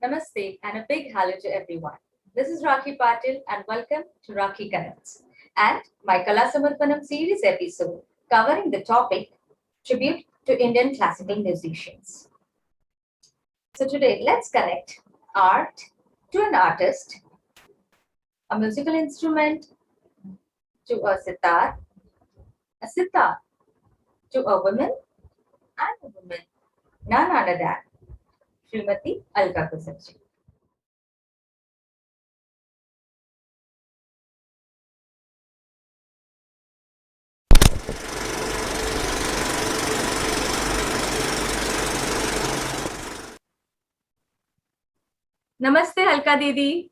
Namaste and a big hello to everyone. This is Rakhi Patil and welcome to Rakhi Connects and my Kala Samarpanam series episode covering the topic Tribute to Indian Classical Musicians. So today let's connect art to an artist, a musical instrument to a sitar to a woman and a woman, none other than Srimati Alka Kusarji. नमस्ते अलका दीदी।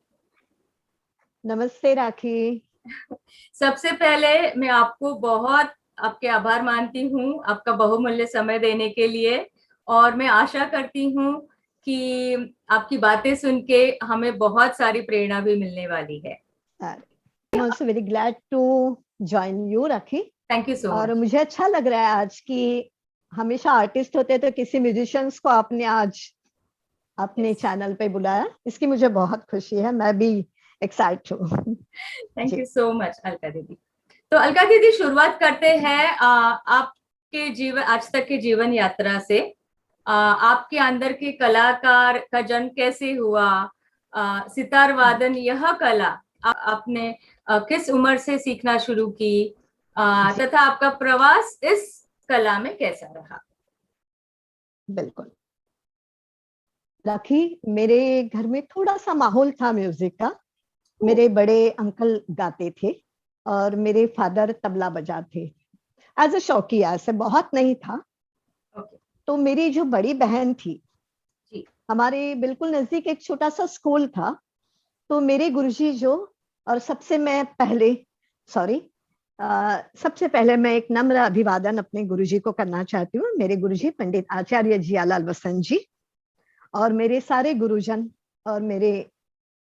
नमस्ते राखी। सबसे पहले मैं आपको बहुत आपके आभार मानती हूँ आपका बहुमूल्य समय देने के लिए, और मैं आशा करती हूँ कि आपकी बातें सुन के हमें बहुत सारी प्रेरणा भी मिलने वाली है। I'm also very glad to join you, rakhi. Thank you so much. और मुझे अच्छा लग रहा है आज कि हमेशा आर्टिस्ट होते तो किसी म्यूजिशियंस को आपने आज अपने चैनल पे बुलाया, इसकी मुझे बहुत खुशी है। मैं भी एक्साइट हूँ। Thank you so much Alka दीदी। तो अलका दीदी, शुरुआत करते हैं आपके जीवन आज तक के जीवन यात्रा से। आपके अंदर के कलाकार का जन्म कैसे हुआ? सितार वादन यह कला आपने किस उम्र से सीखना शुरू की, तथा आपका प्रवास इस कला में कैसा रहा? बिल्कुल राखी, मेरे घर में थोड़ा सा माहौल था म्यूजिक का। मेरे बड़े अंकल गाते थे और मेरे फादर तबला बजाते एज अ शौकिया, ऐसे बहुत नहीं था। तो मेरी जो बड़ी बहन थी, हमारे बिल्कुल नजदीक एक छोटा सा स्कूल था। तो मेरे गुरुजी जो, और सबसे पहले मैं एक नम्र अभिवादन अपने गुरुजी को करना चाहती हूँ। मेरे गुरुजी पंडित आचार्य जियालाल वसंत जी, और मेरे सारे गुरुजन और मेरे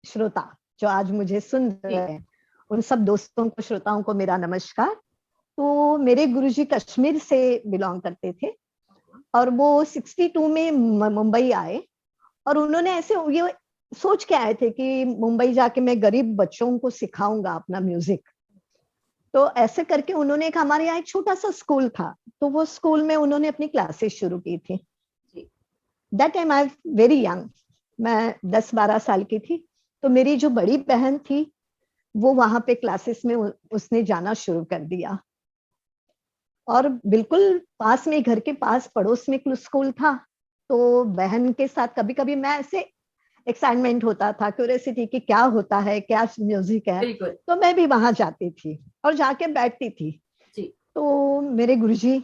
श्रोता जो आज मुझे सुन रहे हैं, उन सब दोस्तों को, श्रोताओं को मेरा नमस्कार। तो मेरे गुरुजी कश्मीर से बिलोंग करते थे और वो 62 में मुंबई आए, और उन्होंने ऐसे ये सोच के आए थे कि मुंबई जाके मैं गरीब बच्चों को सिखाऊंगा अपना म्यूजिक। तो ऐसे करके उन्होंने हमारे यहाँ एक छोटा सा स्कूल था, तो वो स्कूल में उन्होंने अपनी क्लासेस शुरू की थी। That time I very young, मैं 10-12 साल की थी। तो मेरी जो बड़ी बहन थी वो वहां पे क्लासेस में उसने जाना शुरू कर दिया, और बिल्कुल पास में, घर के पास पड़ोस में स्कूल था। तो बहन के साथ कभी कभी मैं ऐसे एक्साइटमेंट होता था, क्यूरियोसिटी कि क्या होता है, क्या म्यूजिक है, तो मैं भी वहां जाती थी और जाके बैठती थी। तो मेरे गुरुजी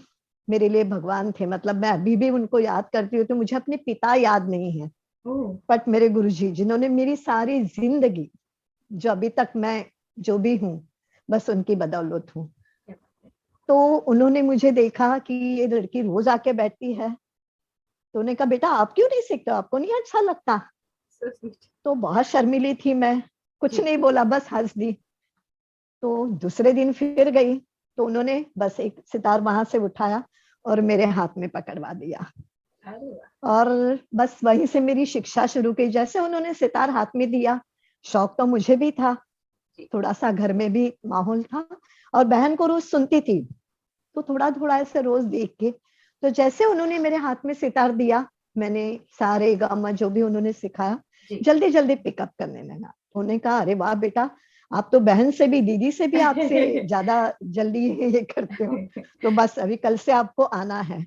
मेरे लिए भगवान थे, मतलब मैं अभी भी उनको याद करती हूँ। तो मुझे अपने पिता याद नहीं है, बट मेरे गुरुजी जिन्होंने मेरी सारी जिंदगी, जो अभी तक मैं जो भी हूँ, बस उनकी बदौलत हूँ। तो उन्होंने मुझे देखा कि ये लड़की रोज आके बैठती है, तो उन्होंने कहा बेटा आप क्यों नहीं सीखते, आपको नहीं अच्छा लगता? तो बहुत शर्मीली थी मैं, कुछ नहीं बोला, बस हंस दी। तो दूसरे दिन फिर गई, तो उन्होंने बस एक सितार वहां से उठाया और मेरे हाथ में पकड़वा दिया, और बस वहीं से मेरी शिक्षा शुरू की। जैसे उन्होंने सितार हाथ में दिया, शौक तो मुझे भी था, थोड़ा सा घर में भी माहौल था, और बहन को रोज सुनती थी, तो थोड़ा थोड़ा ऐसे रोज देख के, तो जैसे उन्होंने मेरे हाथ में सितार दिया, मैंने सारे गामा जो भी उन्होंने सिखाया जल्दी जल्दी पिकअप करने लगा। उन्होंने कहा अरे वाह बेटा, आप तो बहन से भी, दीदी से भी आपसे ज्यादा जल्दी ये करते हो, तो बस अभी कल से आपको आना है।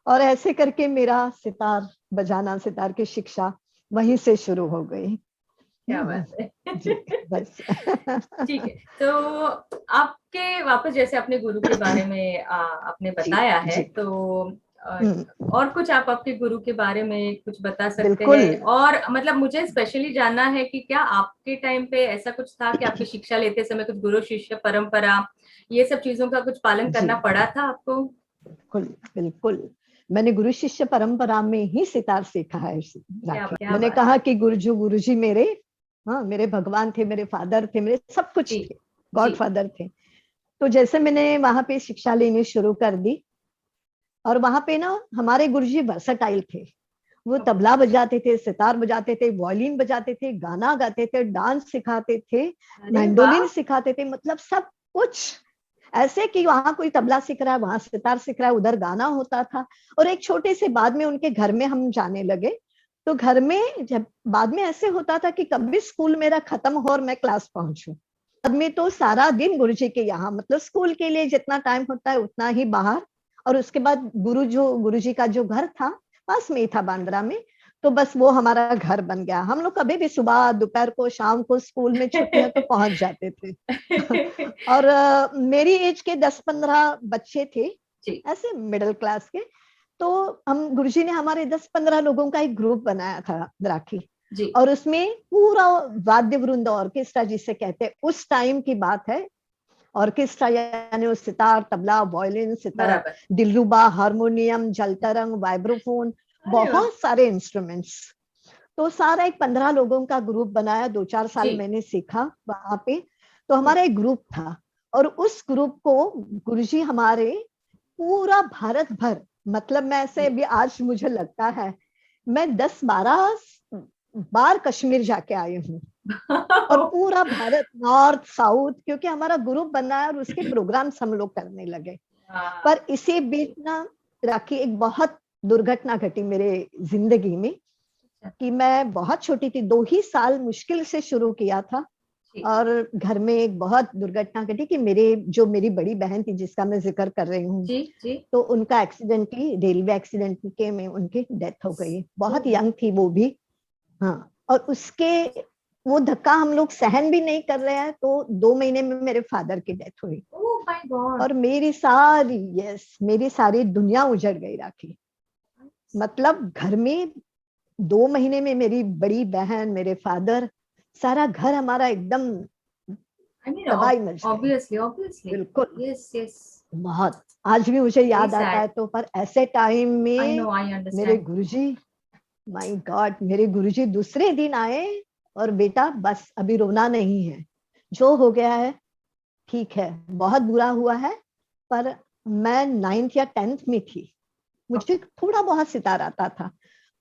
और ऐसे करके मेरा सितार बजाना, सितार की शिक्षा वहीं से शुरू हो गई। क्या बात है। जी, बस। ठीक है, तो आपके वापस जैसे अपने गुरु के बारे में आपने बताया है, तो और कुछ आप आपके गुरु के बारे में कुछ बता सकते हैं? और मतलब मुझे स्पेशली जानना है कि क्या आपके टाइम पे ऐसा कुछ था कि आपकी शिक्षा लेते समय कुछ गुरु शिष्य परंपरा, ये सब चीजों का कुछ पालन करना पड़ा था आपको? बिल्कुल बिल्कुल, मैंने गुरु शिष्य परंपरा में ही सितार सीखा है राखी। मैंने कहा कि गुरुजी मेरे, हाँ, मेरे भगवान थे, मेरे फादर थे, मेरे सब कुछ थे, गॉड फादर थे। तो जैसे मैंने वहां पे शिक्षा लेनी शुरू कर दी, और वहां पे ना हमारे गुरुजी वर्सेटाइल थे, वो तबला बजाते थे, सितार बजाते थे, वायलिन बजाते थे, गाना गाते थे, डांस सिखाते थे, मैंडोलिन सिखाते थे, मतलब सब कुछ ऐसे कि वहां कोई तबला सीख रहा है, वहां सितार सीख रहा है, उधर गाना होता था। और एक छोटे से बाद में उनके घर में हम जाने लगे, तो घर में जब बाद में ऐसे होता था कि कभी स्कूल मेरा खत्म हो और मैं क्लास पहुंचूं, बाद में तो सारा दिन गुरुजी के यहाँ, मतलब स्कूल के लिए जितना टाइम होता है उतना ही बाहर। और उसके बाद गुरुजी का जो घर था पास में ही था बांद्रा में, तो बस वो हमारा घर बन गया। हम लोग कभी भी सुबह दोपहर को शाम को स्कूल में छुट्टी है तो पहुंच जाते थे। और मेरी एज के 10-15 बच्चे थे ऐसे मिडिल क्लास के, तो हम गुरुजी ने हमारे 10-15 लोगों का एक ग्रुप बनाया था द्राक्षी, और उसमें पूरा वाद्य वृंद ऑर्केस्ट्रा जिसे कहते हैं, उस टाइम की बात है, ऑर्केस्ट्रा यानी सितार, तबला, वायलिन, सितार, दिलरुबा, हारमोनियम, जलतरंग, वाइब्रोफोन, बहुत सारे इंस्ट्रूमेंट्स। तो सारा एक 15 लोगों का ग्रुप बनाया, 2-4 साल मैंने सीखा वहां पे। तो हमारा एक ग्रुप था, और उस ग्रुप को गुरुजी हमारे पूरा भारत भर, मतलब मैं ऐसे भी आज मुझे लगता है मैं 10-12 बार कश्मीर जाके आई हूँ, और पूरा भारत, नॉर्थ साउथ, क्योंकि हमारा ग्रुप बना है और उसके प्रोग्राम्स हम लोग करने लगे। पर इसी बीच ना राखी एक बहुत दुर्घटना घटी मेरे जिंदगी में, कि मैं बहुत छोटी थी, 2 ही साल मुश्किल से शुरू किया था, और घर में एक बहुत दुर्घटना घटी कि मेरी बड़ी बहन थी जिसका मैं जिक्र कर रही हूँ, तो उनका एक्सीडेंटली, रेलवे एक्सीडेंट में उनकी डेथ हो गई। बहुत यंग थी वो भी। हाँ, और उसके वो धक्का हम लोग सहन भी नहीं कर रहे हैं, तो 2 महीने में मेरे फादर की डेथ हुई। और मेरी सारी दुनिया उजड़ गई राखी। मतलब घर में 2 महीने में मेरी बड़ी बहन, मेरे फादर, सारा घर हमारा एकदम तबाही मच गई। ऑब्वियसली बिल्कुल। यस बहुत, आज भी मुझे याद आता है तो। पर ऐसे टाइम में मेरे गुरुजी, माय गॉड, मेरे गुरुजी दूसरे दिन आए, और बेटा बस अभी रोना नहीं है, जो हो गया है ठीक है, बहुत बुरा हुआ है। पर मैं 9th या 10th में थी, मुझे थोड़ा बहुत सितार आता था,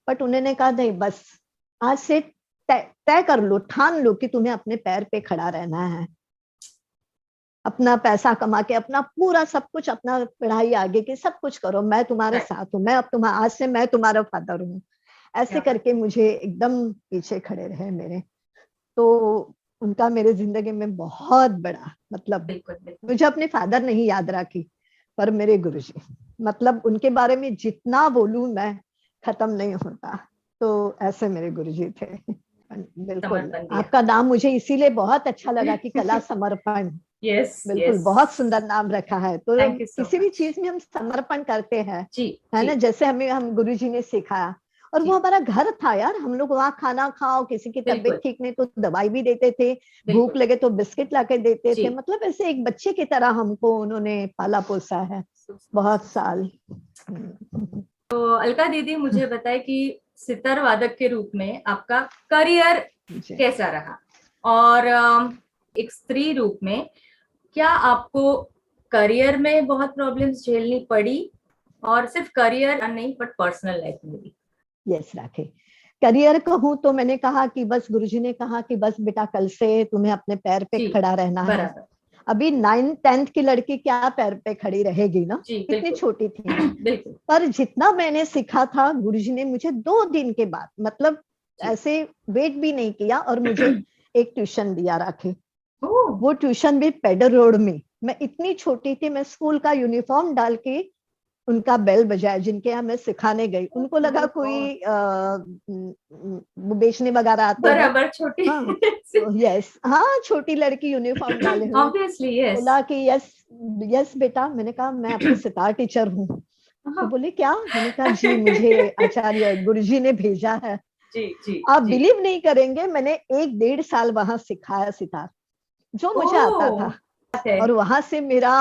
बट उन्होंने कहा नहीं, बस आज से तय कर लो, ठान लो कि तुम्हें अपने पैर पे खड़ा रहना है, अपना पैसा कमा के, अपना पूरा सब कुछ, अपना पढ़ाई आगे की सब कुछ करो, मैं तुम्हारे साथ हूँ, आज से मैं तुम्हारा फादर हूँ। ऐसे करके मुझे एकदम पीछे खड़े रहे मेरे। तो उनका मेरे जिंदगी में बहुत बड़ा, मतलब मुझे अपने फादर नहीं याद रखी, पर मेरे गुरुजी, मतलब उनके बारे में जितना बोलूं मैं खत्म नहीं होता। तो ऐसे मेरे गुरुजी थे। बिल्कुल, आपका नाम मुझे इसीलिए बहुत अच्छा लगा कि कला समर्पण। बिल्कुल, बहुत सुंदर नाम रखा है। तो किसी भी चीज में हम समर्पण करते हैं, है ना, जैसे हम गुरुजी ने सिखाया। और वो हमारा घर था यार, हम लोग वहाँ खाना खाओ, किसी की तबीयत ठीक नहीं तो दवाई भी देते थे, भूख लगे तो बिस्किट लाके देते थे, मतलब ऐसे एक बच्चे की तरह हमको उन्होंने पाला पोसा है बहुत साल। तो अलका दीदी, मुझे बताए कि सितार वादक के रूप में आपका करियर कैसा रहा, और एक स्त्री रूप में क्या आपको करियर में बहुत प्रॉब्लम्स झेलनी पड़ी, और सिर्फ करियर नहीं बट पर्सनल लाइफ में भी? यस राखे, करियर कहूँ तो मैंने कहा कि बस गुरुजी ने कहा कि बस बेटा कल से तुम्हें अपने पैर पे खड़ा रहना है। अभी 9th-10th की लड़की क्या पैर पे खड़ी रहेगी ना, इतनी छोटी थी मैं। पर जितना मैंने सीखा था, गुरुजी ने मुझे 2 दिन के बाद, मतलब ऐसे वेट भी नहीं किया, और मुझे एक ट्यूशन दिया राखे। वो ट्यूशन भी पेडर रोड में। मैं इतनी छोटी थी, मैं स्कूल का यूनिफॉर्म डाल के उनका बेल बजाया, जिनके यहाँ मैं सिखाने गई। उनको लगा कोई बेचने वगैरह आते हैं, बराबर छोटी। हाँ, यस, हाँ, छोटी लड़की यूनिफॉर्म डाले हुए। Obviously yes. बोला कि यस बेटा। मैंने कहा मैं आपकी सितार टीचर हूँ। तो बोले क्या? मैंने कहा जी, मुझे आचार्य गुरुजी ने भेजा है। आप बिलीव नहीं करेंगे, मैंने 1-1.5 साल वहां सिखाया सितार, जो मुझे आता था, और वहां से मेरा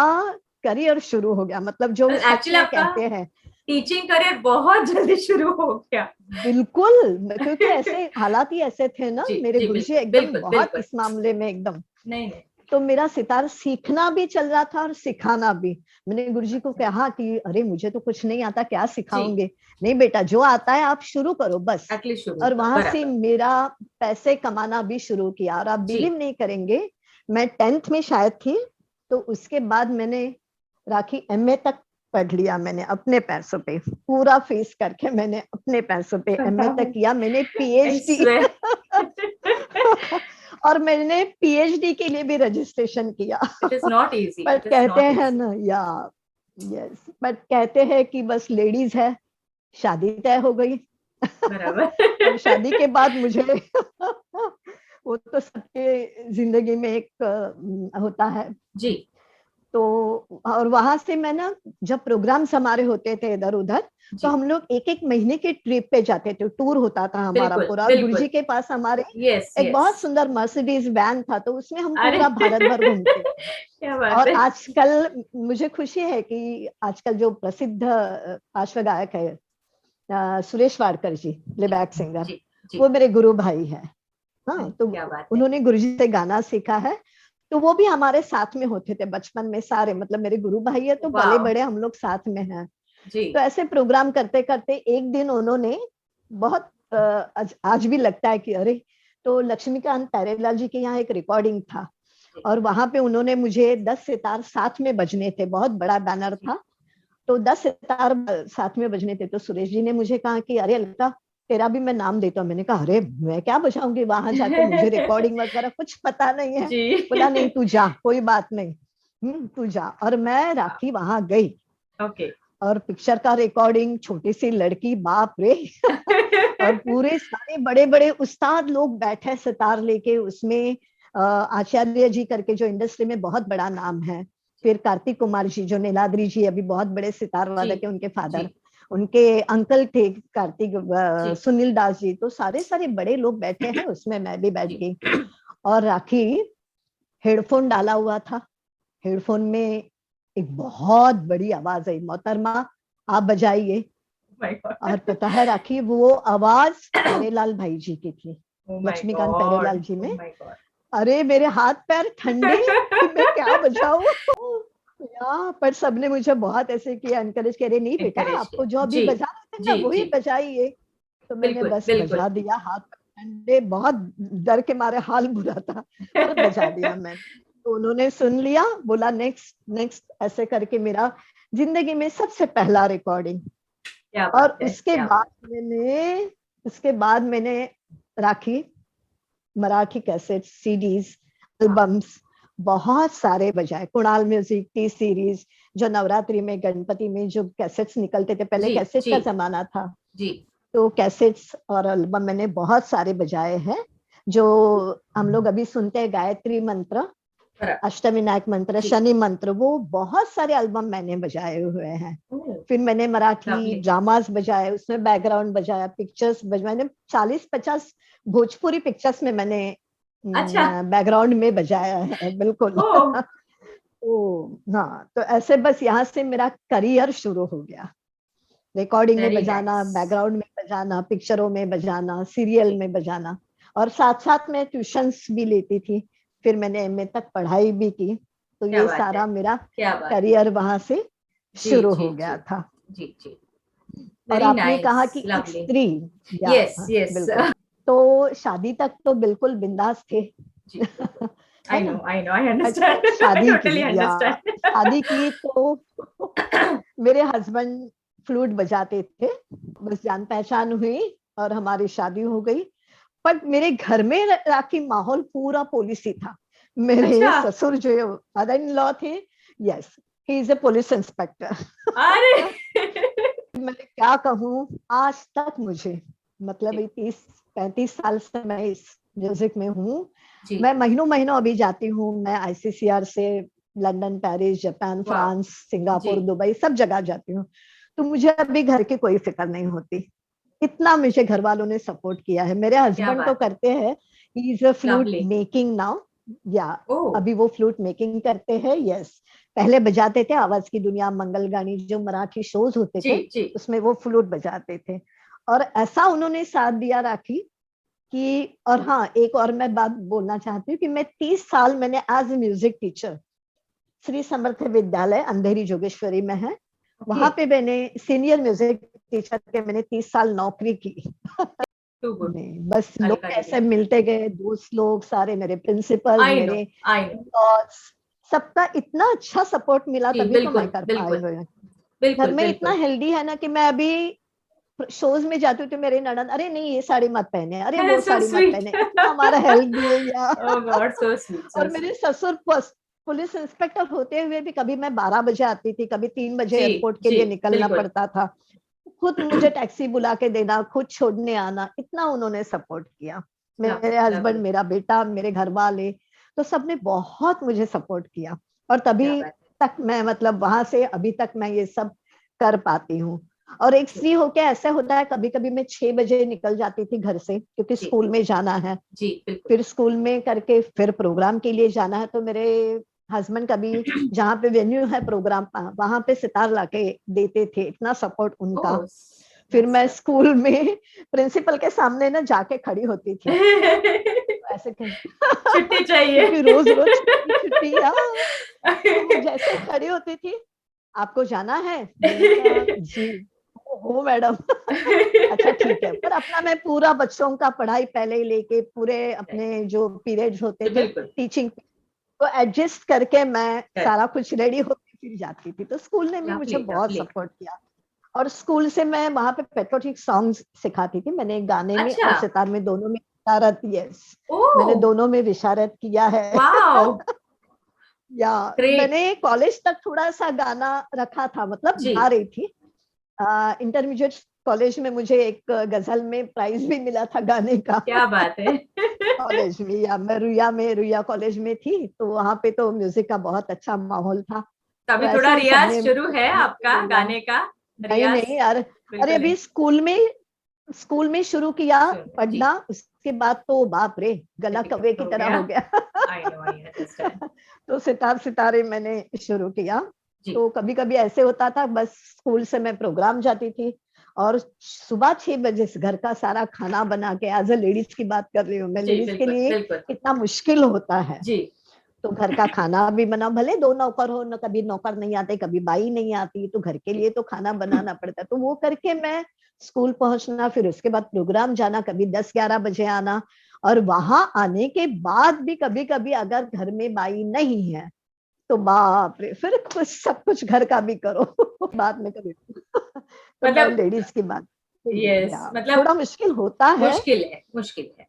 करियर शुरू हो गया। मतलब जो एक्चुअली कहते हैं टीचिंग करियर बहुत जल्दी शुरू हो गया। बिल्कुल, क्योंकि ऐसे हालात ही ऐसे थे ना, मेरे गुरुजी एकदम बहुत इस मामले में एकदम नहीं तो मेरा सितार सीखना भी चल रहा था और सिखाना भी। मैंने गुरुजी को कहा कि अरे मुझे तो कुछ नहीं आता, क्या सिखाओगे? नहीं बेटा, जो आता है आप शुरू करो बस। और वहां से मेरा पैसे कमाना भी शुरू किया। और आप बिलीव नहीं करेंगे, मैं 10th में शायद थी, तो उसके बाद मैंने राखी MA तक पढ़ लिया। मैंने अपने पैसों पे पूरा फीस करके मैंने अपने पैसों पे MA तक किया। मैंने PhD और मैंने PhD के लिए भी रजिस्ट्रेशन किया। It is not easy. But कहते हैं ना, या यस, बट कहते हैं कि बस लेडीज है, शादी तय हो गई। और शादी के बाद मुझे वो तो सबके जिंदगी में एक होता है जी। तो और वहां से मैं ना, जब प्रोग्राम्स हमारे होते थे इधर उधर, तो हम लोग एक एक महीने के ट्रिप पे जाते थे, टूर होता था हमारा पूरा। और गुरुजी के पास हमारे एक बहुत सुंदर मर्सिडीज वैन था, तो उसमें हम पूरा भारत भर घूमते। और आजकल मुझे खुशी है कि आजकल जो प्रसिद्ध पार्श्वगायक है सुरेश वाडकर जी, प्लेबैक सिंगर, वो मेरे गुरु भाई है। हाँ, तो उन्होंने गुरुजी से गाना सीखा है, तो वो भी हमारे साथ में होते थे बचपन में सारे। मतलब मेरे गुरु भाई है तो बड़े बड़े हम लोग साथ में हैं। तो ऐसे प्रोग्राम करते करते एक दिन उन्होंने बहुत आज भी लगता है कि अरे, तो लक्ष्मीकांत प्यारेलाल जी के यहाँ एक रिकॉर्डिंग था, और वहां पे उन्होंने मुझे 10 सितार साथ में बजने थे। बहुत बड़ा बैनर था, तो 10 सितार साथ में बजने थे। तो सुरेश जी ने मुझे कहा कि अरे अलका, तेरा भी मैं नाम देता हूँ। मैंने कहा अरे मैं क्या बजाऊंगी वहां जाके, मुझे रिकॉर्डिंग वगैरह कुछ पता नहीं है। बोला नहीं, तू जा, कोई बात नहीं, तू जा। और मैं राखी वहां गई। और पिक्चर का रिकॉर्डिंग, छोटी सी लड़की, बाप रे। और पूरे सारे बड़े बड़े उस्ताद लोग बैठे सितार लेके। उसमें आचार्य जी करके जो इंडस्ट्री में बहुत बड़ा नाम है, फिर कार्तिक कुमार जी जो नीलाद्री जी अभी बहुत बड़े सितार वादक है, उनके फादर, उनके अंकल थे कार्तिक, सुनील दास जी। तो सारे सारे बड़े लोग बैठे हैं उसमें, मैं भी बैठ गई। और राखी हेडफोन डाला हुआ था, हेडफोन में एक बहुत बड़ी आवाज आई, मोहतरमा आप बजाइए। और पता है राखी, वो आवाज प्यारेलाल भाई जी की थी, लक्ष्मीकांत प्यारेलाल जी में। अरे मेरे हाथ पैर ठंडे कि मैं क्या बजाऊं। पर सबने मुझे बहुत ऐसे किया, एनकरेज किया, नहीं बेटा आपको जो अभी बजा रहे थे ना वही बजाइए। तो मैंने बस बजा दिया, हाथ ठंडे, बहुत डर के मारे हाल बुरा था, पर बजा दिया मैं। तो उन्होंने सुन लिया, बोला नेक्स्ट नेक्स्ट, ऐसे करके मेरा जिंदगी में सबसे पहला रिकॉर्डिंग। और उसके बाद मैंने राखी मराठी कैसेट, सीडीज, एल्बम्स बहुत सारे बजाए। कुणाल म्यूजिक, टी सीरीज, जो नवरात्रि में, गणपति में जो कैसेट्स निकलते थे, पहले कैसेट का जमाना था, तो कैसेट्स और एल्बम मैंने बहुत सारे बजाए हैं। जो हम लोग अभी सुनते हैं, गायत्री मंत्र, अष्टविनायक मंत्र, शनि मंत्र, वो बहुत सारे एल्बम मैंने बजाए हुए हैं। फिर मैंने मराठी ड्रामास बजाए, उसमें बैकग्राउंड बजाया, पिक्चर्स बजाए। मैंने 40-50 भोजपुरी पिक्चर्स में मैंने बैकग्राउंड में बजाया है, बिल्कुल। हाँ, तो ऐसे बस यहाँ से मेरा करियर शुरू हो गया, रिकॉर्डिंग में बजाना, बैकग्राउंड में बजाना, पिक्चरों में बजाना, सीरियल में बजाना। और साथ साथ मैं ट्यूशंस भी लेती थी। फिर मैंने MA तक पढ़ाई भी की। तो ये सारा मेरा करियर वहां से शुरू हो गया था। और आपने कहा कि एक स्त्री, बिल्कुल, तो शादी तक तो बिल्कुल बिंदास थे। I know, I understand. शादी की तो मेरे हस्बैंड फ्लूट बजाते थे, बस जान पहचान हुई और हमारी शादी हो गई। पर मेरे घर में राखी माहौल पूरा पुलिस ही था। मेरे ससुर जो फादर इन लॉ थे, yes, he is a police inspector. मैं क्या कहूँ, आज तक मुझे, मतलब 30-35 साल से मैं इस म्यूजिक में हूँ। मैं महीनों महीनों अभी जाती हूँ। मैं ICCR से London, Paris, Japan, France, Singapore, Dubai, सब जगह जाती हूँ। तो मुझे अभी घर की कोई फिक्र नहीं होती, इतना मुझे घर वालों ने सपोर्ट किया है। मेरे हस्बैंड तो करते हैं, he is a flute making now, या अभी वो फ्लूट मेकिंग करते हैं। यस, पहले बजाते थे आवाज की दुनिया, मंगलगानी, जो मराठी शोज होते थे, उसमें वो फ्लूट बजाते थे। और ऐसा उन्होंने साथ दिया राखी कि, और हाँ एक और मैं बात बोलना चाहती हूँ कि मैं 30 साल मैंने as a music teacher Shri Samarth Vidyalaya Andheri Jogeshwari में है, वहां पे मैंने सीनियर म्यूजिक टीचर के मैंने 30 साल नौकरी की। Too good. नहीं, बस लोग अलका कैसे दीदी, मिलते गए, दोस्त लोग सारे, मेरे प्रिंसिपल्स, आई नो, मेरे आई नो। बॉस, सबका इतना अच्छा सपोर्ट मिला, जी तभी तो मैं बिल्कुल कर पाए बिल्कुल हुए हैं। घर बिल्कुल में इतना बिल्कुल। हेल्दी है ना कि मैं अभी शोज में जाती हूँ तो मेरे ननद, अरे नहीं ये साड़ी मत पहने, अरे वो सो साड़ी मत स्वीट। पहने, इतना हमारा हेल्दी है यार। ओह गॉड, सो स्वीट, सो और मेरे स्वीट। ससुर पुलिस इंस्पेक्टर होते हुए भी कभी मैं 12 बजे आती थी, कभी 3 बजे जी एयरपोर्ट के जी लिए निकलना बिल्कुल। पड़ता था, खुद मुझे टैक्सी बुला के देना, खुद छोड़ने आना, इतना उन्होंने सपोर्ट किया। मेरे लवली हस्बैंड, लवली। मेरा बेटा, मेरे घर वाले, तो सबने बहुत मुझे सपोर्ट किया। और क्या तभी बात तक मैं, मतलब वहां से अभी तक मैं ये सब कर पाती हूँ। और एक है। स्त्री होके ऐसा होता है, कभी कभी मैं 6 बजे निकल जाती थी घर से, क्योंकि जी स्कूल में जाना है, जी बिल्कुल। फिर स्कूल में करके फिर प्रोग्राम के लिए जाना है, तो मेरे हस्बैंड कभी जहाँ पे वेन्यू है प्रोग्राम का, वहां पे सितार लाके देते थे, इतना सपोर्ट उनका। ओह फिर दैट्स मैं स्कूल में प्रिंसिपल के सामने ना जाके खड़ी होती थी, ऐसे छुट्टी चाहिए। क्योंकि रोज रोज छुट्टी छुट्टी यार। तो वो जैसे खड़ी होती थी, आपको जाना है, मैंने कहा जी, हो मैडम। अच्छा ठीक है, पर अपना मैं पूरा बच्चों का पढ़ाई पहले ही लेके, पूरे अपने जो पीरियड्स होते थे बिल्कुल। टीचिंग, तो एडजस्ट करके मैं करेक्ट। सारा कुछ रेडी होके फिर जाती थी। तो स्कूल ने भी मुझे लवली बहुत लवली। सपोर्ट किया। और स्कूल से मैं वहां पे पेट्रोटिक सॉन्ग्स सिखाती थी, मैंने गाने में अच्छा। और सितार में दोनों में विशारत, यस, मैंने ओह दोनों में विशारत किया है। वाओ, या ग्रेट। मैंने कॉलेज तक थोड़ा सा गाना रखा था, मतलब जी, गा रही थी। इंटरमीडिएट कॉलेज में मुझे एक गजल में प्राइज भी मिला था गाने का। क्या बात है। कॉलेज में, या मैं रुया कॉलेज में थी, तो वहां पे तो म्यूजिक का बहुत अच्छा माहौल था। तो तो अभी थोड़ा ऐसे ही रियाज सबने शुरू है आपका बोला, गाने का? नहीं रियाज नहीं यार, अरे बिल्कुल अभी नहीं। स्कूल में शुरू किया जी, पढ़ना, उसके बाद तो बाप रे, गला कौवे डिफिकल्ट की हो तरह गया। हो गया। I know, I understand. तो सितारे मैंने शुरू किया। जी तो कभी कभी ऐसे होता था, बस स्कूल से मैं प्रोग्राम जाती थी, और सुबह 6 बजे से घर का सारा खाना बना के, एज अ लेडीज की बात कर रही हूँ मैं, जी लेडीज के बिल्कुल लिए बिल्कुल। कितना मुश्किल होता है। जी तो घर का खाना भी बना, भले दो नौकर हो ना, कभी नौकर नहीं आते, कभी बाई नहीं आती, तो घर के जी लिए तो खाना बनाना पड़ता है, तो वो करके मैं स्कूल पहुंचना, फिर उसके बाद प्रोग्राम जाना, कभी 10-11 बजे आना। और वहां आने के बाद भी कभी कभी अगर घर में बाई नहीं है, तो बाप रे, फिर कुछ सब कुछ घर का भी करो। बाद में कभी तो मैं मतलब लेडीज की बात, यस, या मतलब थोड़ा मुश्किल होता है, मुश्किल है, मुश्किल है,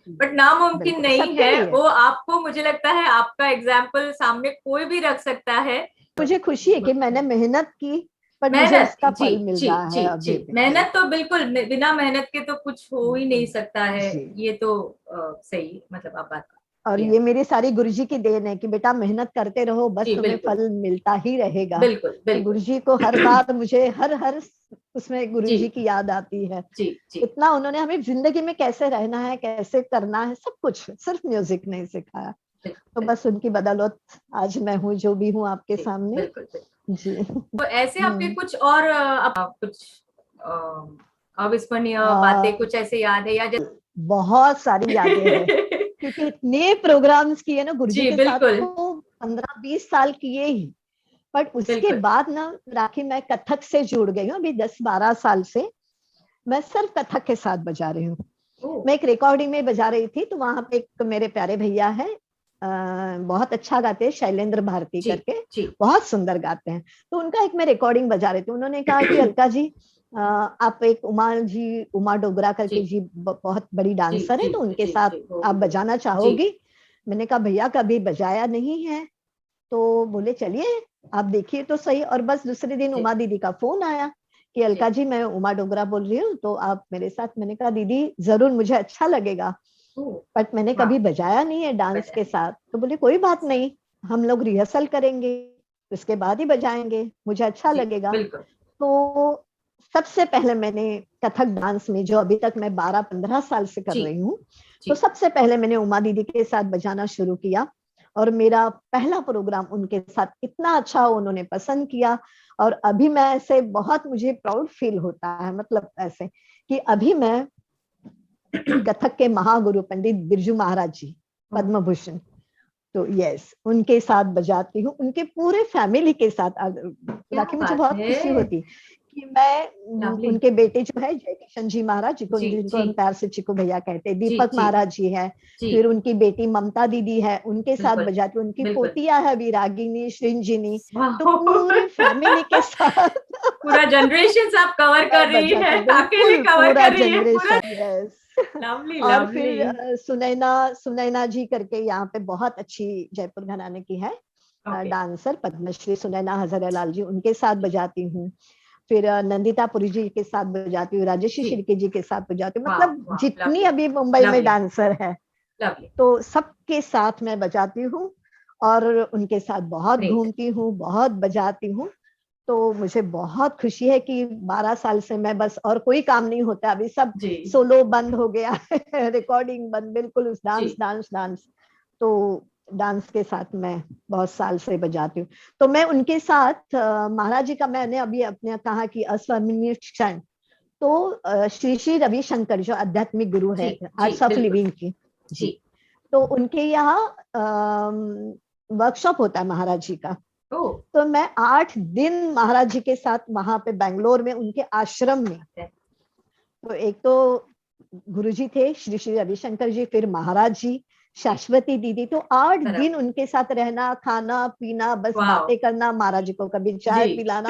बट नामुमकिन बिल्कुल नहीं सबके है लिए। वो। आपको, मुझे लगता है आपका एग्जाम्पल सामने कोई भी रख सकता है। मुझे खुशी है कि मैंने मेहनत की, पर मुझे मेहनत, उसका जी फल मिल जी रहा जी है जी, अभी भी जी। मेहनत तो बिल्कुल, बिना मेहनत के तो कुछ हो ही नहीं सकता है। जी, ये तो सही, मतलब आप बात और क्लियर। ये मेरी सारी गुरुजी की देन है कि बेटा मेहनत करते रहो, बस जी तुम्हें बिल्कुल फल मिलता ही रहेगा। बिल्कुल तो बिल्कुल। गुरुजी को हर बार मुझे हर हर उसमें जी गुरुजी की याद आती है। जी जी इतना उन्होंने हमें जिंदगी में कैसे रहना है, कैसे करना है, सब कुछ सिर्फ म्यूजिक नहीं सिखाया। तो बिल्कुल बस उनकी बदौलत आज मैं हूँ जो भी हूँ आपके जी सामने। बिल्कुल बिल्कुल। जी। तो ऐसे आपके हम्म। कुछ और कुछ अविस्मरणीय बातें आ, कुछ ऐसे याद है या बहुत सारी यादें हैं, क्योंकि इतने प्रोग्राम्स किए ना गुरुजी जी के साथ, बिल्कुल तो 15-20 साल किए ही। बट उसके बिल्कुल। बाद ना राखी, मैं कथक से जुड़ गई हूँ अभी 10-12 साल से। मैं सिर्फ कथक के साथ बजा रही हूँ। ओ मैं एक रिकॉर्डिंग में बजा रही थी, तो वहां पे एक मेरे प्यारे भैया है, बहुत अच्छा गाते हैं, शैलेंद्र भारती जी करके, जी बहुत सुंदर गाते हैं। तो उनका एक मैं रिकॉर्डिंग बजा रही थी, उन्होंने कहा कि अलका जी, आप एक उमा डोगरा करके जी जी, बहुत बड़ी जी डांसर है, जी तो उनके जी साथ जी आप होगी होगी। बजाना जी चाहोगी? मैंने कहा भैया कभी बजाया नहीं है। तो बोले चलिए आप देखिए तो सही। और बस दूसरे दिन जी उमा दीदी का फोन आया कि जी। अलका जी मैं उमा डोगरा बोल रही हूँ, तो आप मेरे साथ। मैंने कहा दीदी जरूर, मुझे अच्छा लगेगा, ओ बट मैंने वाह, कभी बजाया नहीं है डांस बजा के साथ। तो बोले कोई बात नहीं, हम लोग रिहर्सल करेंगे, उसके बाद ही बजाएंगे, मुझे अच्छा जी लगेगा। बिल्कुल। तो सबसे पहले मैंने कथक डांस में, जो अभी तक मैं 12-15 साल से कर जी रही हूँ, जी तो सबसे पहले मैंने उमा दीदी के साथ बजाना शुरू किया। और मेरा पहला प्रोग्राम उनके साथ इतना अच्छा उन्होंने पसंद किया। और अभी मैं ऐसे बहुत, मुझे प्राउड फील होता है, मतलब ऐसे कि अभी मैं कथक के महागुरु पंडित बिरजू महाराज जी, पद्म भूषण। तो यस, उनके साथ बजाती हूँ, उनके पूरे फैमिली के साथ। क्या राखी, मुझे बात बहुत है, खुशी होती कि मैं लवली। उनके बेटे जो है जय किशन जी महाराज, जिनको जी जिनको जी हम प्यार से चिकू भैया कहते हैं, जी दीपक जी महाराज जी है, जी, फिर उनकी बेटी ममता दीदी है, उनके साथ बिल्कुल बजाती हूँ, उनकी बिल्कुल। पोतिया है विरागिनी श्रृंजिनी। तो वाह पूरी फैमिली के साथ पूरा जनरेशन आप कवर कर मैं रही है, बजाती हूँ, अकेले बिल्कुल कवर पूरा कर रही है पूरा। Generation, yes. लवली और लवली। फिर सुनैना सुनैना जी करके यहाँ पे बहुत अच्छी जयपुर घराने की है ओके। डांसर, पद्मश्री सुनैना हजरलाल जी, उनके साथ बजाती हूँ। फिर नंदिता पुरी जी के साथ बजाती हूँ, राजेश्री जी, शिर्के जी के साथ बजाती हूँ। वाह मतलब वाह, जितनी लवली अभी मुंबई में लवली डांसर है, लवली। तो सबके साथ मैं बजाती हूँ और उनके साथ बहुत ग्रेट। घूमती हूँ, बहुत बजाती हूँ। तो मुझे बहुत खुशी है कि 12 साल से मैं बस, और कोई काम नहीं होता अभी, सब जी सोलो बंद हो गया है रिकॉर्डिंग बंद, बिल्कुल उस डांस जी डांस डांस। तो डांस के साथ मैं बहुत साल से बजाती हूँ। तो मैं उनके साथ महाराज जी का, मैंने अभी अपने कहा कि अस्वर्णीय क्षण, तो श्री श्री रविशंकर जो आध्यात्मिक गुरु जी है जी, आर्ट्स ऑफ बिल्कुल। लिविंग की जी। जी, तो उनके यहाँ वर्कशॉप होता है महाराज जी का। ओ। तो मैं 8 दिन महाराज जी के साथ वहां पे बेंगलोर में उनके आश्रम में, तो एक तो गुरु जी थे श्री श्री रविशंकर जी, फिर महाराज जी, शाश्वती दीदी, तो 8 दिन उनके साथ रहना, खाना पीना, बस वाह। बातें करना, महाराज जी को कभी जी चाय पिलाना,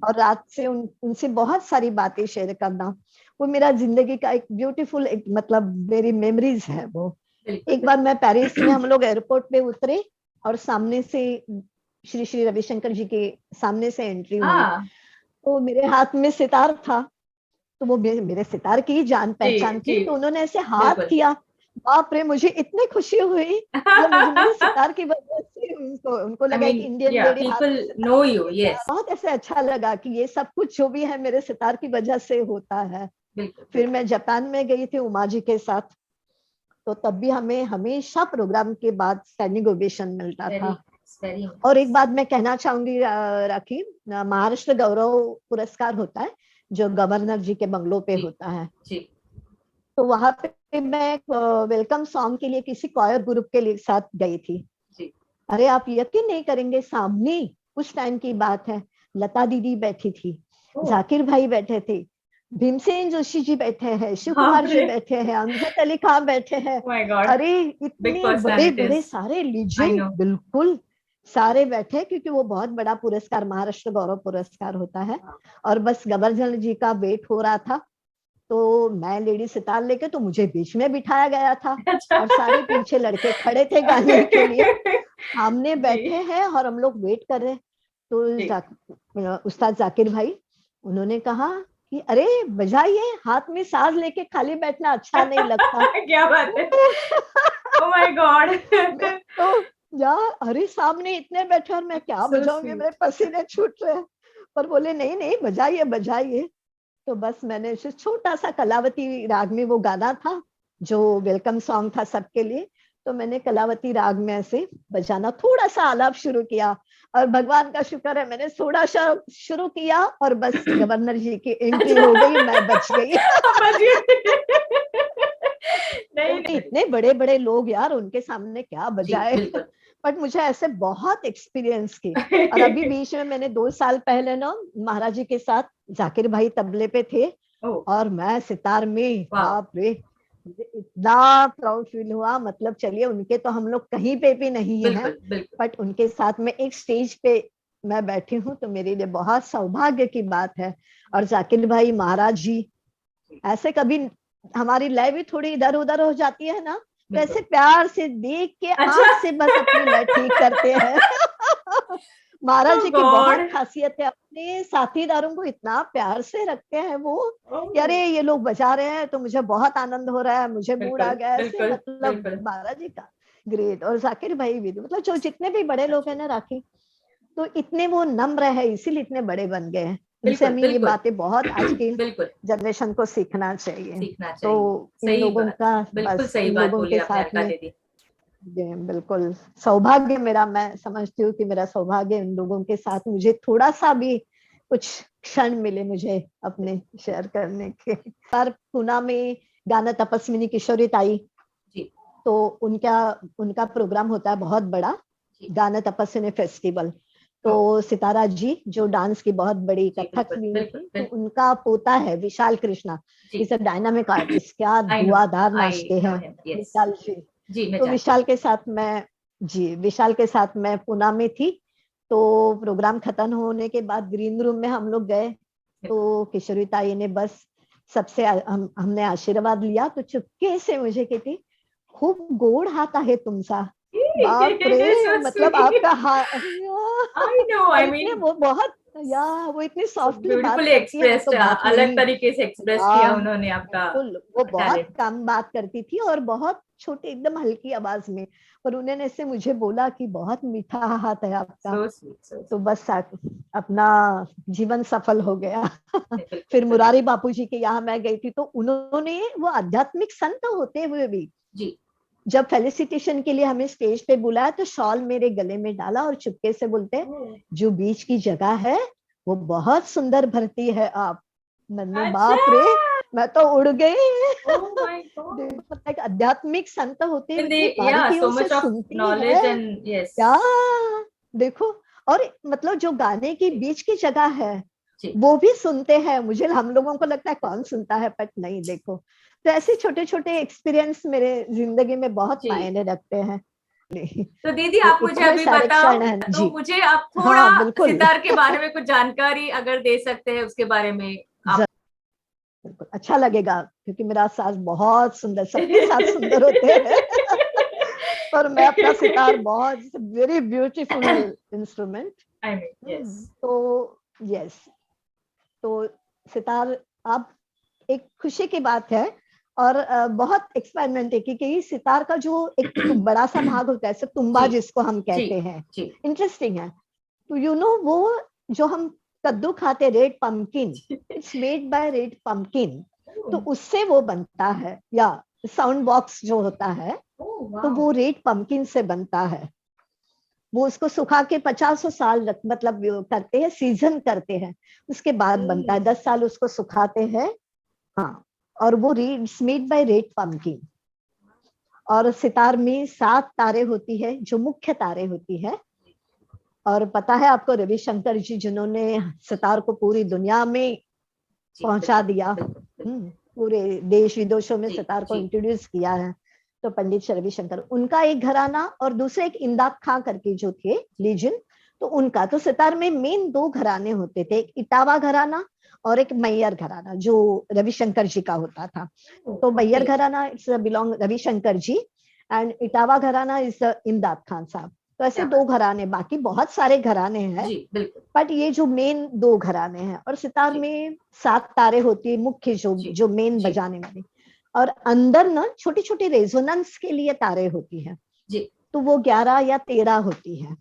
और रात से उनसे बहुत सारी बातें शेयर करना। वो मेरा जिंदगी का एक ब्यूटीफुल, एक मतलब मेरी मेमोरीज है वो। बिल्कुल एक बार मैं पेरिस में, बिल्कुल। हम लोग एयरपोर्ट पे उतरे और सामने से श्री श्री रविशंकर जी के सामने से एंट्री हुई, हाँ। तो मेरे हाथ में सितार था, तो वो मेरे सितार की ही जान जी पहचान जी, थी, तो उन्होंने ऐसे हाथ बिल्कुल। किया। बाप रे, मुझे इतनी खुशी हुई, मतलब मुझे मेरे सितार की वजह से उनको उनको आई लगा मीन कि इंडियन या लेडी हाथ पीपल में सितार नो लेके यू, क्या, यस। बहुत ऐसे अच्छा लगा कि ये सब कुछ जो भी है मेरे सितार की वजह से होता है। बिल्कुल फिर बिल्कुल। मैं जापान में गई थी उमा जी के साथ, तो तब भी हमें हमेशा प्रोग्राम के बाद स्टैंडिंग ओवेशन मिलता वेरी था। नाइस, वेरी और एक नाइस। बात मैं कहना चाहूंगी राखी, महाराष्ट्र गौरव पुरस्कार होता है जो गवर्नर जी के बंगलों पे जी होता है, जी तो वहां पे मैं वेलकम सॉन्ग के लिए किसी कॉयर ग्रुप के लिए साथ गई थी। जी। अरे आप यकीन नहीं करेंगे, सामने उस टाइम की बात है, लता दीदी बैठी थी, ओ जाकिर भाई बैठे थे, भीमसेन जोशी जी बैठे हैं, शिव कुमार बाप जी रे, बैठे हैं, अमजद अली खान बैठे हैं। माय गॉड, अरे बिग इतने बड़े बड़े पर्सनालिटीज। सारे आई लीजेंड, नो। बिल्कुल सारे बैठे, क्योंकि वो बहुत बड़ा पुरस्कार, महाराष्ट्र गौरव पुरस्कार होता है। और बस गवर्नर जी का वेट हो रहा था, तो मैं लेडी सितार लेके, तो मुझे बीच में बिठाया गया था, अच्छा। और सारे पीछे लड़के खड़े थे गाने के लिए, सामने जी बैठे हैं और हम लोग वेट कर रहे हैं। तो जी। उस्ताद जाकिर भाई, उन्होंने कहा कि अरे बजाइए, हाथ में साज लेके खाली बैठना अच्छा नहीं लगता। क्या बात है, ओ माय गॉड। मैं तो यार, अरे सामने इतने बैठे और मैं क्या सो बजाऊंगी, मेरे स्वीट। पसीने छूट रहे हैं। पर बोले नहीं नहीं, बजाइए बजाइए। तो बस मैंने उसे छोटा सा कलावती राग में, वो गाना था जो वेलकम सॉन्ग था सबके लिए, तो मैंने कलावती राग में ऐसे बजाना, थोड़ा सा आलाप शुरू किया, और भगवान का शुक्र है मैंने थोड़ा सा शुरू किया और बस गवर्नर जी की एंट्री अच्छा, हो गई, मैं बच गई समझ गई। नहीं क्योंकि नहीं। इतने बड़े बड़े लोग यार, उनके सामने क्या जी बजाए बिल्कुल। बट मुझे ऐसे बहुत एक्सपीरियंस की। और अभी बीच में मैंने 2 साल पहले ना महाराज जी के साथ, जाकिर भाई तबले पे थे ओ और मैं सितार में, वाह। बाप रे, मुझे इतना प्राउड फील हुआ। मतलब चलिए, उनके तो हम लोग कहीं पे भी नहीं है, बिल्कुल बिल्कुल। बट उनके साथ में एक स्टेज पे मैं बैठी हूँ, तो मेरे लिए बहुत सौभाग्य की बात है। और जाकिर भाई महाराज जी, ऐसे कभी हमारी लय भी थोड़ी इधर उधर हो जाती है ना, तो बिल्कुल। ऐसे प्यार से देख के अच्छा। आंख से बस अपनी लय ठीक करते हैं महाराज ओ जी की बहुत गॉड। खासियत है, अपने साथीदारों को इतना प्यार से रखते हैं वो, ओ कि अरे ये लोग बजा रहे हैं तो मुझे बहुत आनंद हो रहा है, मुझे मूड आ बिल्कुल गया, ऐसे बिल्कुल मतलब बिल्कुल। महाराज जी का ग्रेट। और जाकिर भाई भी, मतलब जो जितने भी बड़े लोग हैं ना राखी, तो इतने वो नम्र है, इसीलिए इतने बड़े बन गए हैं। उनसे बिल्कुल हमें ये बिल्कुल। बातें बहुत आज की बिल्कुल जनरेशन को सीखना चाहिए। सीखना तो चाहिए। इन सही लोगों बात, का, बिल्कुल बस सही इन बात लोगों बोली के आपने साथ अलका में, दीदी। ये बिल्कुल सौभाग्य मेरा, मैं समझती हूँ कि मेरा सौभाग्य इन लोगों के साथ मुझे थोड़ा सा भी कुछ क्षण मिले मुझे अपने शेयर करने के। बार पूना में गाना तपस्विनी किशोरी ताई, जी तो उनका उनका प्रोग्राम होता है बहुत बड़ा, जी गाना तपस्विनी फेस्टिवल। ओ, तो सितारा जी जो डांस की बहुत बड़ी जी कथक बिल्कुल क्वीन बिल्कुल थी, तो बिल्कुल उनका पोता है विशाल कृष्णा, जी इज अ डायनामिक आर्टिस्ट, क्या आई नो धुआंधार आई नाचते नो हैं हिम यस विशाल जी। जी मैं तो जानती विशाल के साथ मैं, जी विशाल के साथ मैं पुणे में थी। तो प्रोग्राम खत्म होने के बाद ग्रीन रूम में हम लोग गए, तो किशोरी ताई ने बस सबसे हमने आशीर्वाद लिया, तो चुपके से मुझे कहती, खूब गोड़ हाथ आहे तुमचा, बाप हूँ रे, सो मतलब आपका स्वीट हाथ। आई नो और आई इतने मीन वो बहुत, या वो इतनी सो सॉफ्टली बात ब्यूटीफुली करती है, एक्सप्रेस्ड तो बात अलग हुई। तरीके से एक्सप्रेस किया वाह, उन्होंने आपका बिल्कुल, वो बहुत टैलेंट कम बात करती थी और बहुत छोटी एकदम हल्की आवाज में, और उन्होंने ऐसे मुझे बोला कि बहुत मीठा हाथ है आपका। सो स्वीट सो तो बस अपना जीवन सफल हो गया। बिल्कुल फिर मुरारी बापू जी के यहाँ मैं गई थी, तो उन्होंने, वो आध्यात्मिक संत होते हुए भी, जी जब फेलिसिटेशन के लिए हमें स्टेज पे बुलाया, तो शॉल मेरे गले में डाला और चुपके से बोलते, जो बीच की जगह है वो बहुत सुंदर भरती है आप। मैंने, अच्छा बाप रे, मैं तो उड़ गई। ओह माय गॉड देखो, मतलब एक आध्यात्मिक संत होते हुए and इतनी they yeah बारीकियों so से much of सुनती है, knowledge and क्या, yes देखो। और मतलब जो गाने की बीच की जगह है जी वो भी सुनते हैं, मुझे, हम लोगों को लगता है कौन सुनता है, बट नहीं, देखो। तो ऐसे छोटे छोटे एक्सपीरियंस मेरे जिंदगी में बहुत जी मायने रखते हैं। तो दीदी वो आप मुझे इतने अभी सारे बताओ क्षण हैं तो जी। मुझे आप थोड़ा हाँ बिल्कुल। सितार के बारे में कुछ जानकारी अगर दे सकते हैं उसके बारे में आप बिल्कुल अच्छा लगेगा, क्योंकि मेरा सास बहुत सुंदर, सबके साथ सुंदर होते हैं। पर मैं अपना सितार बहुत, very beautiful instrument. I mean yes तो यस, तो सितार, अब एक खुशी की बात है, और बहुत एक्सपेरिमेंट है, क्योंकि सितार का जो एक बड़ा सा भाग होता है, जैसे तुम्बा जी जिसको हम जी कहते हैं, जी इंटरेस्टिंग है। तो वो जो हम कद्दू खाते, red pumpkin, it's made by red pumpkin, तो उससे वो बनता है, या साउंड बॉक्स जो होता है, ओह तो वाओ वो रेड पम्पकिन से बनता है। वो उसको सुखा के 50 साल मतलब करते हैं, सीजन करते हैं, उसके बाद बनता है, 10 साल उसको सुखाते हैं। हाँ, और वो मेड बाय रेड पम्पकिन। और सितार में 7 तारे होती है, जो मुख्य तारे होती है। और पता है आपको, रविशंकर जी जिन्होंने सितार को पूरी दुनिया में जी पहुंचा बिल्कुल दिया, बिल्कुल बिल्कुल पूरे देश विदेशों में जी सितार को जी इंट्रोड्यूस किया है, तो पंडित रविशंकर, उनका एक घराना, और दूसरे एक इंदाब खां करके जो थे लीजन, तो उनका, तो सितार में मेन 2 घराने होते थे, एक इटावा घराना और एक मैयर घराना, जो रविशंकर जी का होता था। तो Maihar okay gharana it's belong Ravi Shankar ji, and Etawah gharana is इमदाद खान साहब। तो ऐसे क्या 2 घराने, बाकी बहुत सारे घराने हैं, जी बिल्कुल बट ये जो मेन 2 घराने हैं। और सितार जी में 7 तारे होती है मुख्य, जो जी जो मेन जी बजाने वाली, और अंदर ना छोटी छोटी रेजोनेंस के लिए तारे होती है, जी तो वो 11 या 13 होती है।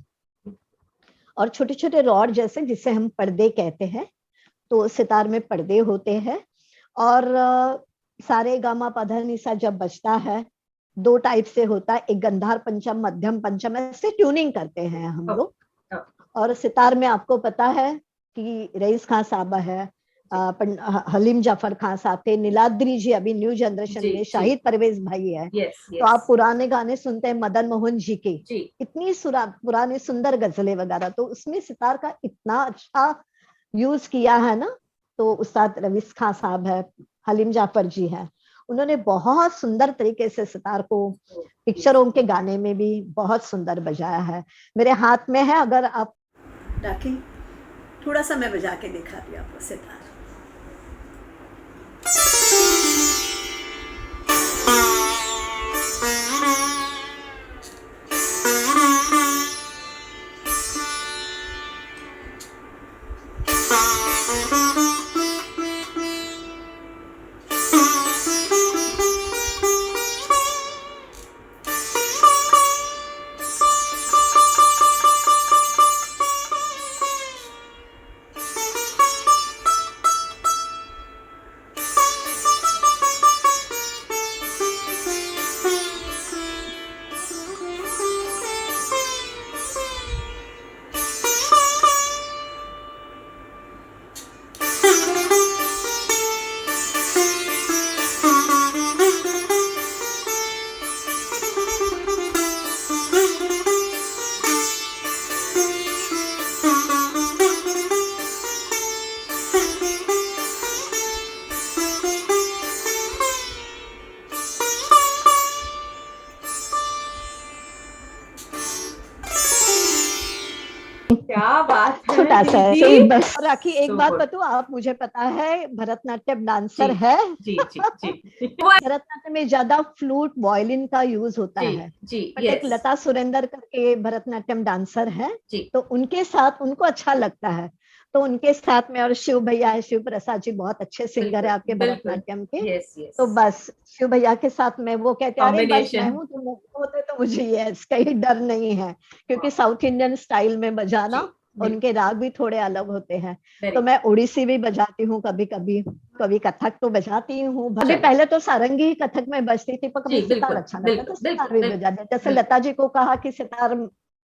और छोटे छोटे रॉड जैसे, जिसे हम पर्दे कहते हैं, तो सितार में पर्दे होते हैं। और सारे गामा पधा निसा जब बजता है, 2 टाइप से होता है, एक गंधार पंचम, मध्यम पंचम, ऐसे ट्यूनिंग करते हैं हम ओ लोग। ओ और सितार में आपको पता है कि रईस खान साहब है, जी हलीम जाफर खान साहब थे, नीलाद्री जी अभी न्यू जनरेशन जी में, जी शाहिद परवेज भाई है। यस तो आप यस पुराने गाने सुनते हैं मदन मोहन जी के, जी इतनी पुरानी सुंदर गजलें वगैरह, तो उसमें सितार का इतना अच्छा यूज किया है ना। तो उस्ताद रवीस खान साहब है, हलीम जाफर जी है, उन्होंने बहुत सुंदर तरीके से सितार को पिक्चरों के गाने में भी बहुत सुंदर बजाया है। मेरे हाथ में है, अगर आप राखी, थोड़ा सा मैं बजा के दिखाती हूँ आपको सितार। क्या बात है छोटा सा है, दीदी। तो बस राखी एक So बात good. बताऊं, आप मुझे पता है भरतनाट्यम डांसर जी है। जी जी जी वो भरतनाट्यम में ज्यादा फ्लूट वायलिन का यूज होता जी है, जी बट एक यस लता सुरेंद्र करके भरतनाट्यम डांसर है, जी तो उनके साथ उनको अच्छा लगता है, तो उनके साथ में। और शिव भैया है, शिव प्रसाद जी बहुत अच्छे सिंगर है बिल्कुल आपके बिल्कुल भरतनाट्यम के। यस यस तो बस शिव भैया के साथ में वो कहते हैं, अरे बस मैं कॉम्बिनेशन हूँ, तुम होते तो मुझे यस कहीं डर नहीं है, क्योंकि साउथ इंडियन स्टाइल में जी बजाना, और बिल्कुल उनके राग भी थोड़े अलग होते हैं। वेरी तो मैं ओडिसी भी बजाती हूँ कभी कभी, कभी कथक तो बजाती हूँ। अभी चलो पहले तो सारंगी ही कथक में बजती थी, पर कभी जी सितार बिल्कुल अच्छा लगता बिल्कुल तो बिल्कुल सितार भी बिल्कुल बजा दिया। जैसे बिल्कुल लता जी को कहा कि सितार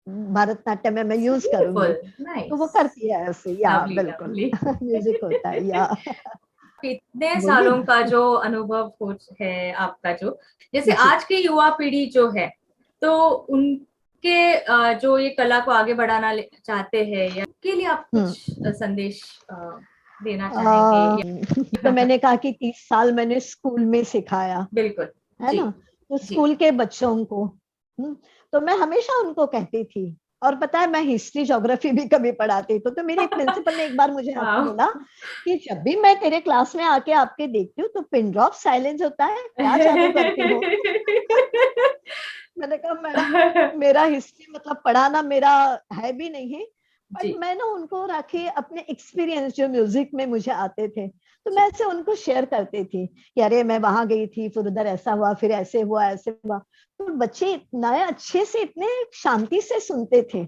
भरतनाट्यम में मैं यूज ब्यूटीफुल करूंगी, तो वो नाइस करती है ऐसे, या लवली बिल्कुल लवली म्यूजिक होता है या। इतने बोलिए सालों का ना। जो अनुभव हो है आपका, जो जैसे जी आज की युवा पीढ़ी जो है, तो उनके जो ये कला को आगे बढ़ाना चाहते हैं, या के लिए आप हम्म कुछ संदेश देना चाहेंगे आ, तो या मैंने कहा कि 30 साल मैंने स्कूल में सिखाया बिल्कुल है जी ना, तो जी स्कूल के बच्चों को, तो मैं हमेशा उनको कहती थी। और पता है, मैं हिस्ट्री ज्योग्राफी भी कभी पढ़ाती, तो मेरे प्रिंसिपल ने एक बार मुझे आके वाह बोला कि जब भी मैं तेरे क्लास में आके आपके देखती हूँ तो पिन ड्रॉप साइलेंस होता है, क्या चालू करती हो? मैंने कहा मैडम, मेरा हिस्ट्री मतलब पढ़ाना मेरा है भी नहीं, बट जी मैं ना उनको राखी अपने एक्सपीरियंस जो म्यूजिक में मुझे आते थे, तो मैं जी ऐसे उनको शेयर करती थी कि अरे मैं वहां गई थी, फिर उधर ऐसा हुआ, फिर ऐसे हुआ ऐसे हुआ। तो बच्चे इतना अच्छे से, इतने शांति से सुनते थे।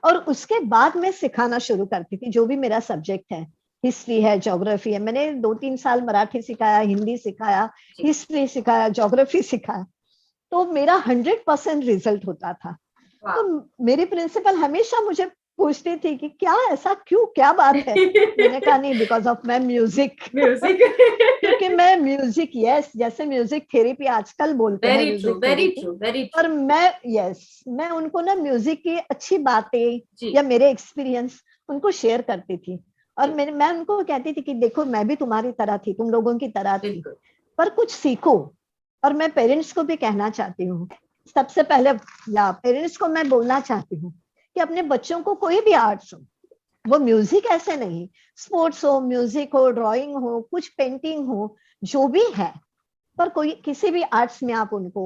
और उसके बाद मैं सिखाना शुरू करती थी, जो भी मेरा सब्जेक्ट है, हिस्ट्री है, ज्योग्राफी है। मैंने 2-3 साल मराठी सिखाया, हिंदी सिखाया, जी हिस्ट्री सिखाया, ज्योग्राफी सिखाया, तो मेरा 100% रिजल्ट होता था। तो वाह मेरी प्रिंसिपल हमेशा मुझे पूछती थी कि क्या ऐसा, क्यों, क्या बात है? मैंने कहा नहीं, बिकॉज ऑफ मैं म्यूजिक। म्यूजिक क्योंकि मैं म्यूजिक, यस, जैसे म्यूजिक थेरेपी आजकल बोलते हैं, very true music very therapy, true very और ट्रू मैं, यस, मैं उनको ना म्यूजिक की अच्छी बातें जी या मेरे एक्सपीरियंस उनको शेयर करती थी। और जी मैं उनको कहती थी कि देखो, मैं भी तुम्हारी तरह थी, तुम लोगों की तरह थी, बिल्कुल पर कुछ सीखो। और मैं पेरेंट्स को भी कहना चाहती हूँ, सबसे पहले, या पेरेंट्स को मैं बोलना चाहती हूँ कि अपने बच्चों को कोई भी आर्ट्स हो, वो म्यूजिक ऐसे नहीं, स्पोर्ट्स हो, म्यूजिक हो, ड्राइंग हो, कुछ पेंटिंग हो, जो भी है, पर कोई किसी भी आर्ट्स में आप उनको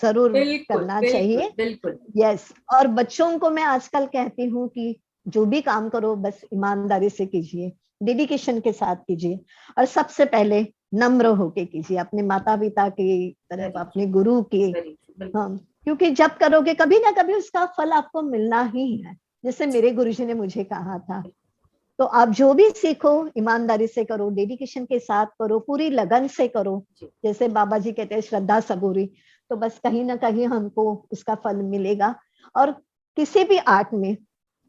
जरूर बिल्कुल करना बिल्कुल चाहिए। बिल्कुल यस, और बच्चों को मैं आजकल कहती हूँ कि जो भी काम करो बस ईमानदारी से कीजिए, डेडिकेशन के साथ कीजिए, और सबसे पहले नम्र होके कीजिए, अपने माता पिता की तरफ, वेरी अपने गुरु की। वेरी बिल्कुल हाँ, क्योंकि जब करोगे कभी ना कभी उसका फल आपको मिलना ही है, जैसे मेरे गुरुजी ने मुझे कहा था। तो आप जो भी सीखो ईमानदारी से करो, डेडिकेशन के साथ करो, पूरी लगन से करो, जी जैसे बाबा जी कहते हैं श्रद्धा सबूरी, तो बस कहीं ना कहीं हमको उसका फल मिलेगा। और किसी भी आर्ट में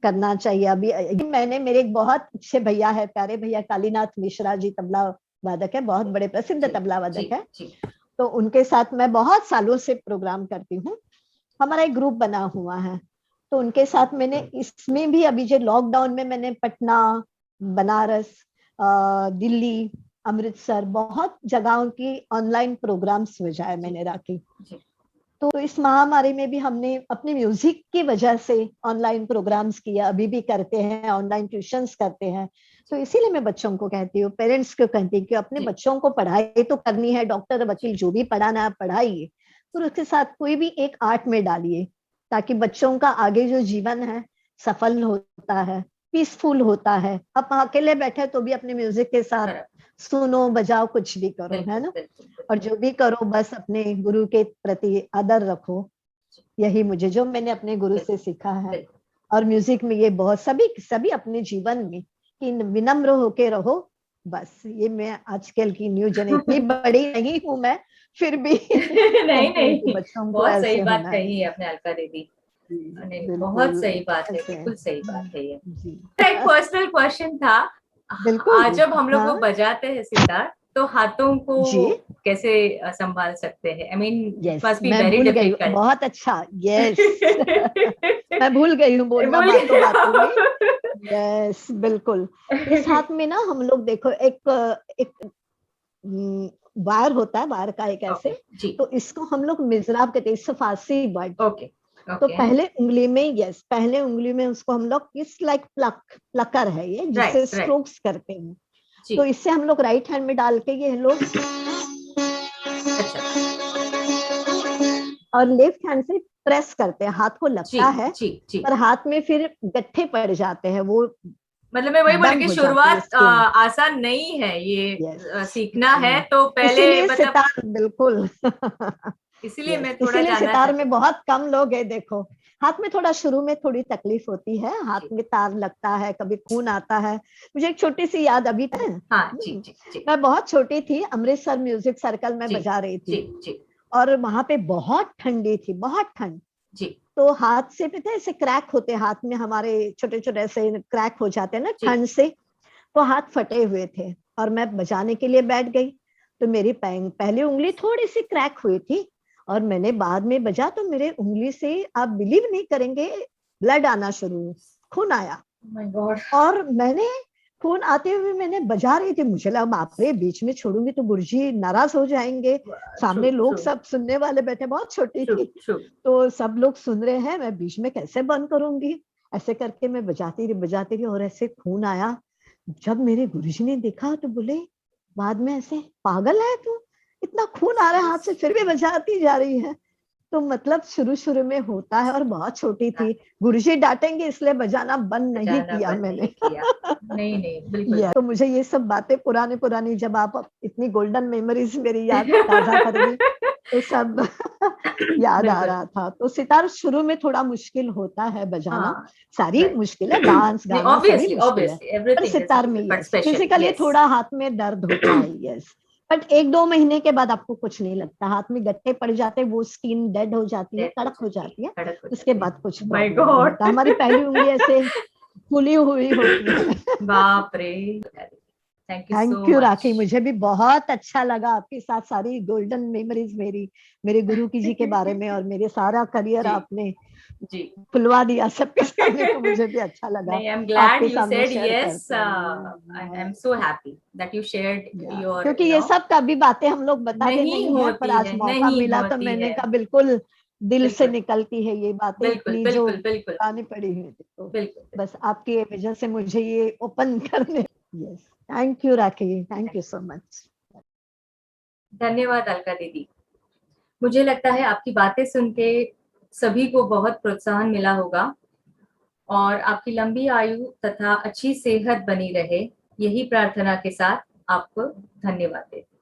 करना चाहिए। अभी मैंने, मेरे एक बहुत अच्छे भैया है, प्यारे भैया कालीनाथ मिश्रा जी, तबला वादक है, बहुत बड़े प्रसिद्ध जी तबला जी वादक है। जी तो उनके साथ मैं बहुत सालों से प्रोग्राम करती हूँ, हमारा एक ग्रुप बना हुआ है। तो उनके साथ मैंने इसमें भी, अभी जो लॉकडाउन में मैंने पटना, बनारस, दिल्ली, अमृतसर, बहुत जगहों की ऑनलाइन प्रोग्राम्स बजाए जी मैंने राखी। जी तो इस महामारी में भी हमने अपने म्यूजिक की वजह से ऑनलाइन प्रोग्राम्स किया, अभी भी करते हैं, ऑनलाइन ट्यूशंस करते हैं। तो इसीलिए मैं बच्चों को कहती हूँ, पेरेंट्स को कहती हूँ कि अपने जी बच्चों को पढ़ाई तो करनी है, डॉक्टर जी वकील जो भी पढ़ाना है पढ़ाइए, और उसके साथ कोई भी एक आर्ट में डालिए, ताकि बच्चों का आगे जो जीवन है सफल होता है, पीसफुल होता है। आप अकेले बैठे तो भी अपने म्यूजिक के साथ बराबर सुनो, बजाओ, कुछ भी करो, है बिल्कुल ना। बिल्कुल और बिल्कुल जो भी करो बस अपने गुरु के प्रति आदर रखो, जी, यही मुझे, जो मैंने अपने गुरु बिल्कुल से सीखा है। बिल्कुल और म्यूजिक में ये बहुत, सभी सभी अपने जीवन में कि विनम्र होके रहो, बस ये मैं आजकल की न्यू जन, इतनी बड़ी नहीं हूं मैं, फिर भी नहीं कहती हूँ कि नहीं बच्चों को बहुत सही ऐसे बात होना है। कही है आपने अलका दीदी। जी, नहीं बहुत बिल्कुल सही बात है, ऐसे बिल्कुल सही बात है ये। जी। एक पर्सनल क्वेश्चन था, बिल्कुल। आज जब हम लोग वो हाँ बजाते हैं सितार, तो हाथों को जी, कैसे संभाल सकते हैं? I mean it yes, must be मैं वेरी भूल गई, डिफिकल्ट। बहुत अच्छा, यस। मैं भूल गई हूँ बोलना भूल बातों बातों में। गया यस, बिल्कुल। इस हाथ में ना हम लोग देखो, एक एक वायर होता है, वायर का एक ओके ऐसे, जी तो इसको हम लोग मिजराब कहते हैं, इससे फारसी वर्ड। ओके तो पहले उंगली में, पहले उंगली में उसको हम लोग इस लाइक प्लकर है ये, जिससे स्ट्रोक्स करते हैं। तो इससे हम लोग राइट हैंड में डाल के ये लोग, और लेफ्ट हैंड से प्रेस करते हैं। हाथ को लगता है पर हाथ में फिर गट्ठे पड़ जाते हैं। वो मतलब मैं वही बोल रही कि शुरुआत आसान नहीं है ये, सीखना है तो पहले मतलब सितार, बिल्कुल इसीलिए मैं थोड़ा इसीलिए सितार में बहुत कम लोग है। देखो हाथ में थोड़ा शुरू में थोड़ी तकलीफ होती है, हाथ में तार लगता है, कभी खून आता है। मुझे एक छोटी सी याद अभी है। मैं बहुत छोटी थी, अमृतसर म्यूजिक सर्कल में बजा रही थी और वहां पे बहुत ठंडी थी, बहुत ठंड। तो हाथ से पता है ऐसे क्रैक होते, हाथ में हमारे छोटे छोटे ऐसे क्रैक हो जाते हैं ना ठंड से, तो हाथ फटे हुए थे और मैं बजाने के लिए बैठ गई। तो मेरी पहली उंगली थोड़ी सी क्रैक हुई थी और मैंने बाद में बजा तो मेरे उंगली से आप बिलीव नहीं करेंगे ब्लड आना शुरू, खून आया। और मैंने खून आते हुए मैंने बजा रही थी, मुझे लगा बाप रे बीच में छोड़ूंगी तो गुरुजी नाराज हो जाएंगे, सामने लोग सब सुनने वाले बैठे, बहुत छोटी थी तो सब लोग सुन रहे हैं, मैं बीच में कैसे बंद करूंगी। ऐसे करके मैं बजाती रही और ऐसे खून आया। जब मेरे गुरुजी ने देखा तो बोले बाद में, ऐसे पागल है तू, इतना खून आ रहा है हाथ से फिर भी बजाती जा रही है। तो मतलब शुरू में होता है, और बहुत छोटी थी, गुरुजी डांटेंगे इसलिए बजाना बंद नहीं किया मैंने। नहीं बिल्कुल। तो मुझे ये सब बातें पुरानी जब आप इतनी गोल्डन मेमोरीज मेरी याद ताजा कर दी तो सब याद आ रहा था। तो सितार शुरू में थोड़ा मुश्किल होता है बजाना, सारी मुश्किल है, डांस गाना सभी मुश्किल है, पर सितार में फिजिकली थोड़ा हाथ में दर्द होता है। यस, बट 1-2 महीने के बाद आपको कुछ नहीं लगता, हाथ में गट्ठे पड़ जाते हैं, वो स्किन डेड हो जाती है, कड़क हो जाती है, उसके बाद कुछ प्रॉब्लम नहीं होता। हमारी पहली उंगली ऐसे फुली हुई होती है। बाप रे, थैंक यू राखी, मुझे भी बहुत अच्छा लगा आपके साथ सारी गोल्डन मेमोरीज मेरे गुरु जी के बारे में, और मेरे सारा करियर आपने खुलवा दिया सबके सामने, तो मुझे भी अच्छा लगा। I am glad you said yes, I am so happy that you shared your, क्योंकि ये सब कभी बातें हम लोग बताते नहीं है, पर आज मौका मिला तो मैंने कहा बिल्कुल दिल से निकलती है ये बातें, इतनी जो आनी पड़ी है, तो बस आपकी वजह से मुझे ये ओपन करने। Yes, thank you rakhi, thank you so much. धन्यवाद अलका दीदी। मुझे लगता है आपकी बातें सुन के सभी को बहुत प्रोत्साहन मिला होगा, और आपकी लंबी आयु तथा अच्छी सेहत बनी रहे, यही प्रार्थना के साथ आपको धन्यवाद देते हैं।